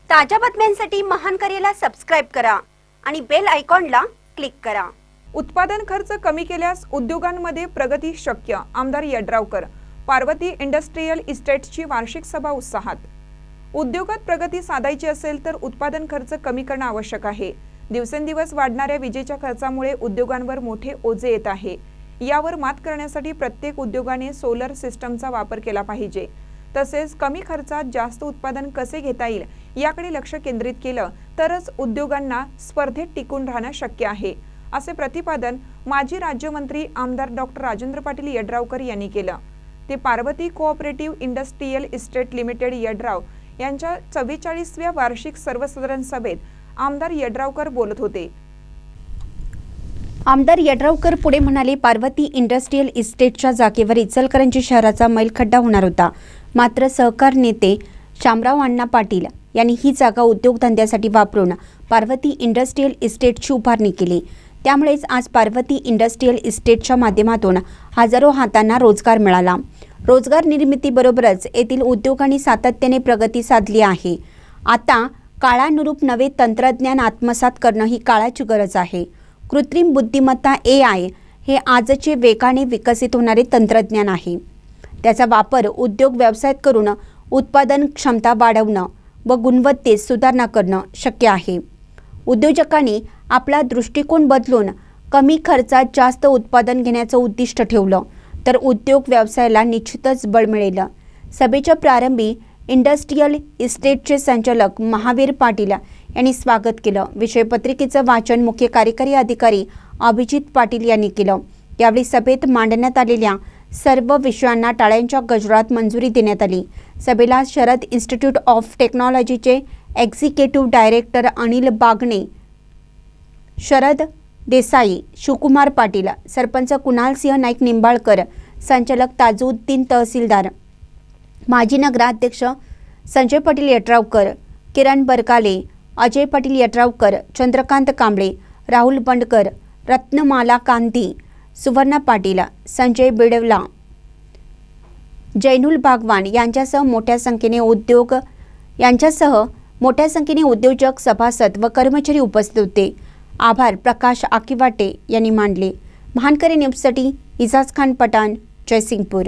ताज्या बातम्यांसाठी महानकरेला सबस्क्राइब करा आणि बेल आयकॉनला क्लिक करा। उत्पादन खर्च कमी केल्यास उद्योगांमध्ये प्रगती शक्य। आमदार यड्रावकर। पार्वती इंडस्ट्रियल इस्टेटची वार्षिक सभा उत्साहात। उद्योगात प्रगती साधायची असेल तर उत्पादन खर्च कमी करणे आवश्यक आहे। दिवसेंदिवस वाढणाऱ्या विजेच्या खर्चामुळे उद्योगांवर मोठे ओझे येत आहे। यावर मात करण्यासाठी प्रत्येक उद्योगाने सोलर सिस्टमचा वापर केला पाहिजे। तसेच कमी खर्चात जास्त उत्पादन कसे घेता येईल याकडे लक्ष केंद्रित केलं तरच उद्योगांना स्पर्धेत टिकून राहणे शक्य आहे, असे प्रतिपादन माजी राज्यमंत्री आमदार डॉक्टर राजेंद्र पाटील यड्रावकर यांनी केलं। ते Parvati cooperative industrial estate limited Yadrav यांच्या 44व्या वार्षिक सर्वसाधारण सभेत आमदार यड्रावकर बोलत होते। आमदार यड्रावकर पुढे म्हणाले, पार्वती इंडस्ट्रियल इस्टेटच्या जागेवर इचलकरंजी शहराचा मैलखड्डा होणार होता, मात्र सहकार नेते शामराव अण्णा पाटील यांनी ही जागा उद्योगधंद्यासाठी वापरून पार्वती इंडस्ट्रियल इस्टेटची उभारणी केली। त्यामुळेच आज पार्वती इंडस्ट्रियल इस्टेटच्या माध्यमातून हजारो हातांना रोजगार मिळाला। रोजगार निर्मितीबरोबरच येथील उद्योगांनी सातत्याने प्रगती साधली आहे। आता काळानुरूप नवे तंत्रज्ञान आत्मसात करणं ही काळाची गरज आहे। कृत्रिम बुद्धिमत्ता AI हे आजचे वेगाने विकसित होणारे तंत्रज्ञान आहे। त्याचा वापर उद्योग व्यवसायात करून उत्पादन क्षमता वाढवणं व गुणवत्तेत सुधारणा करणं शक्य आहे। उद्योजकांनी आपला दृष्टिकोन बदलून कमी खर्चात जास्त उत्पादन घेण्याचं उद्दिष्ट ठेवलं तर उद्योग व्यवसायाला निश्चितच बळ मिळेल। सभेच्या प्रारंभी इंडस्ट्रियल इस्टेटचे संचालक महावीर पाटील यांनी स्वागत केलं। विषयपत्रिकेचं वाचन मुख्य कार्यकारी अधिकारी अभिजित पाटील यांनी केलं। यावेळी सभेत मांडण्यात आलेल्या सर्व विषयांना टाळ्यांच्या गजरात मंजुरी देण्यात आली। सभेला शरद इन्स्टिट्यूट ऑफ टेक्नॉलॉजीचे एक्झिक्युटिव्ह डायरेक्टर अनिल बागणे, शरद देसाई, शिवकुमार पाटील, सरपंच कुणाल सिंह नाईक निंबाळकर, संचालक ताजुद्दीन तहसीलदार, माजी नगराध्यक्ष संजय पाटील यड्रावकर, किरण बरकाले, अजय पाटील यड्रावकर, चंद्रकांत कांबळे, राहुल बंडकर, रत्नमाला कांती, सुवर्णा पाटील, संजय बिडवला, जैनुल बागवान यांच्यासह मोठ्या संख्येने उद्योजक, सभासद व कर्मचारी उपस्थित होते। आभार प्रकाश आकिवाटे यांनी मानले। महानकरे न्यूजसाठी इजाज खान पठाण, जयसिंगपूर।